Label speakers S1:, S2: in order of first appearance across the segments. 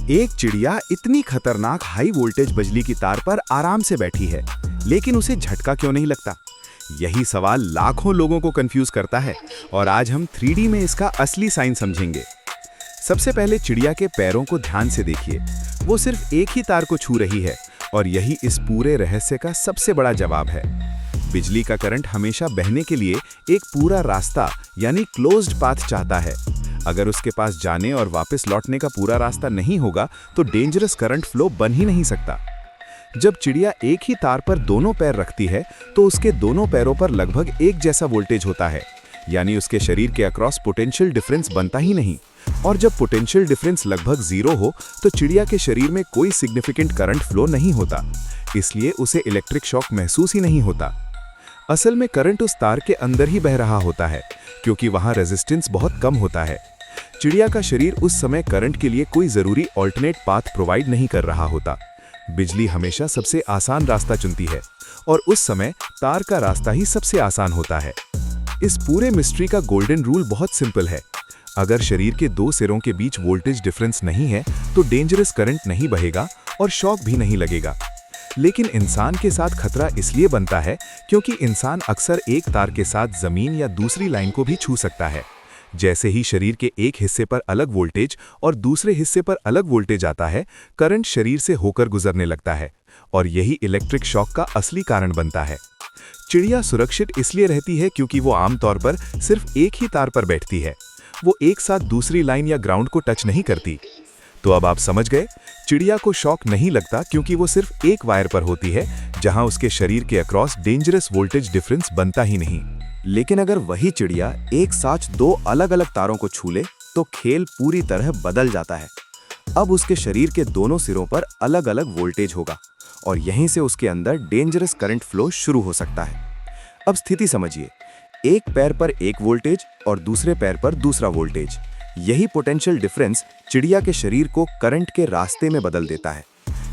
S1: एक चिड़िया इतनी खतरनाक हाई वोल्टेज बिजली की तार पर आराम से बैठी है, लेकिन उसे झटका क्यों नहीं लगता? यही सवाल लाखों लोगों को कंफ्यूज करता है और आज हम 3D में इसका असली साइन समझेंगे। सबसे पहले चिड़िया के पैरों को ध्यान से देखिए। वो सिर्फ एक ही तार को छू रही है और यही इस पूरे रहस्य का सबसे बड़ा जवाब है। बिजली का करंट हमेशा बहने के लिए एक पूरा रास्ता यानी क्लोज्ड पाथ चाहता है। अगर उसके पास जाने और वापस लौटने का पूरा रास्ता नहीं होगा तो डेंजरस करंट फ्लो बन ही नहीं सकता। जब चिड़िया एक ही तार पर दोनों पैर रखती है तो उसके दोनों पैरों पर लगभग एक जैसा वोल्टेज होता है, यानी उसके शरीर के अक्रॉस पोटेंशियल डिफरेंस बनता ही नहीं। और जब पोटेंशियल डिफरेंस लगभग 0 हो तो चिड़िया के शरीर में कोई सिग्निफिकेंट करंट फ्लो नहीं होता, इसलिए उसे इलेक्ट्रिक शॉक महसूस ही नहीं होता। असल में करंट उस तार के अंदर ही बह रहा होता है, क्योंकि वहां रेजिस्टेंस बहुत कम होता है। चिड़िया का शरीर उस समय करंट के लिए कोई जरूरी ऑल्टरनेट पाथ प्रोवाइड नहीं कर रहा होता। बिजली हमेशा सबसे आसान रास्ता चुनती है और उस समय तार का रास्ता ही सबसे आसान होता है। इस पूरे मिस्ट्री का गोल्डन रूल बहुत सिंपल है। अगर शरीर के दो सिरों के बीच वोल्टेज डिफरेंस नहीं है तो डेंजरस करंट नहीं बहेगा और शॉक भी नहीं लगेगा। लेकिन इंसान के साथ खतरा इसलिए बनता है क्योंकि इंसान अक्सर एक तार के साथ जमीन या दूसरी लाइन को भी छू सकता है। जैसे ही शरीर के एक हिस्से पर अलग वोल्टेज और दूसरे हिस्से पर अलग वोल्टेज आता है, करंट शरीर से होकर गुजरने लगता है और यही इलेक्ट्रिक शॉक का असली कारण बनता है। चिड़िया सुरक्षित इसलिए रहती है क्योंकि वो आमतौर पर सिर्फ एक ही तार पर बैठती है। वो एक साथ दूसरी लाइन या ग्राउंड को टच नहीं करती। तो अब आप समझ गए, चिड़िया को शॉक नहीं लगता क्योंकि वो सिर्फ एक वायर पर होती है, जहां उसके शरीर के अक्रॉस डेंजरस वोल्टेज डिफरेंस बनता ही नहीं।
S2: लेकिन अगर वही चिड़िया एक साथ दो अलग अलग तारों को छू ले तो खेल पूरी तरह बदल जाता है। अब उसके शरीर के दोनों सिरों पर अलग अलग वोल्टेज होगा और यहीं से उसके अंदर डेंजरस करंट फ्लो शुरू हो सकता है। अब स्थिति समझिए, एक पैर पर एक वोल्टेज और दूसरे पैर पर दूसरा वोल्टेज। यही पोटेंशियल डिफरेंस चिड़िया के शरीर को करंट के रास्ते में बदल देता है।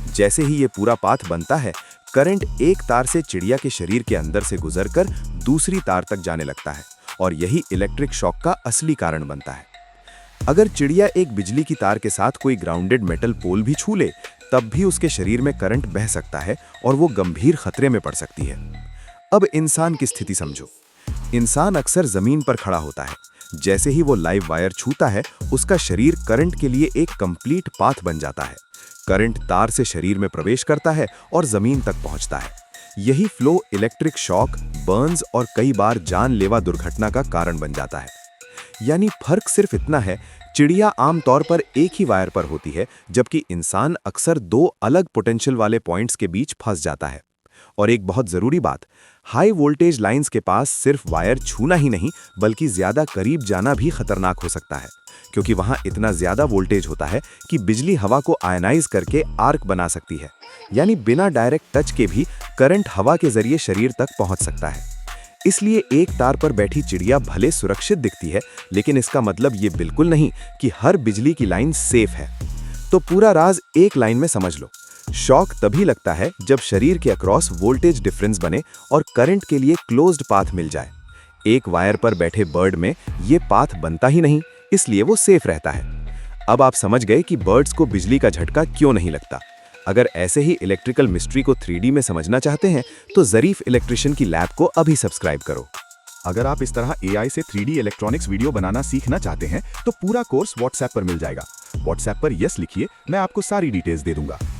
S2: जैसे ही ये पूरा पाथ बनता है, करंट एक तार से चिड़िया के शरीर के अंदर से गुजरकर दूसरी तार तक जाने लगता है और यही इलेक्ट्रिक शॉक का असली कारण बनता है। अगर चिड़िया एक बिजली की तार के साथ कोई ग्राउंडेड मेटल पोल भी छू ले, तब भी उसके शरीर में करंट बह सकता है और वो गंभीर खतरे में पड़ सकती है। अब इंसान की स्थिति समझो। इंसान अक्सर जमीन पर खड़ा होता है। जैसे ही वो लाइव वायर छूता है, उसका शरीर करंट के लिए एक कंप्लीट पाथ बन जाता है। करंट तार से शरीर में प्रवेश करता है और जमीन तक पहुंचता है। यही फ्लो इलेक्ट्रिक शॉक, बर्न्स और कई बार जानलेवा दुर्घटना का कारण बन जाता है। यानी फर्क सिर्फ इतना है, चिड़िया आमतौर पर एक ही वायर पर होती है, जबकि इंसान अक्सर दो अलग पोटेंशियल वाले पॉइंट्स के बीच फंस जाता है। और एक बहुत जरूरी बात, हाई वोल्टेज लाइंस के पास सिर्फ वायर छूना ही नहीं बल्कि ज्यादा करीब जाना भी खतरनाक हो सकता है, क्योंकि वहां इतना ज्यादा वोल्टेज होता है कि बिजली हवा को आयनाइज करके आर्क बना सकती है। यानी बिना डायरेक्ट टच के भी करंट हवा के जरिए शरीर तक पहुंच सकता है। इसलिए एक तार पर बैठी चिड़िया भले सुरक्षित दिखती है, लेकिन इसका मतलब ये बिल्कुल नहीं कि हर बिजली की लाइन सेफ है। तो पूरा राज एक लाइन में समझ लो, शॉक तभी लगता है जब शरीर के अक्रॉस वोल्टेज डिफरेंस बने और करंट के लिए क्लोज्ड पाथ मिल जाए। एक वायर पर बैठे बर्ड में ये पाथ बनता ही नहीं, इसलिए वो सेफ रहता है। अब आप समझ गए कि बर्ड्स को बिजली का झटका क्यों नहीं लगता। अगर ऐसे ही इलेक्ट्रिकल मिस्ट्री को 3D में समझना चाहते हैं तो ज़रीफ इलेक्ट्रिशियन की लैब को अभी सब्सक्राइब करो।
S1: अगर आप इस तरह AI से 3D इलेक्ट्रॉनिक्स वीडियो बनाना सीखना चाहते हैं तो पूरा कोर्स WhatsApp पर मिल जाएगा। WhatsApp पर यस लिखिए, मैं आपको सारी डिटेल्स दे दूंगा।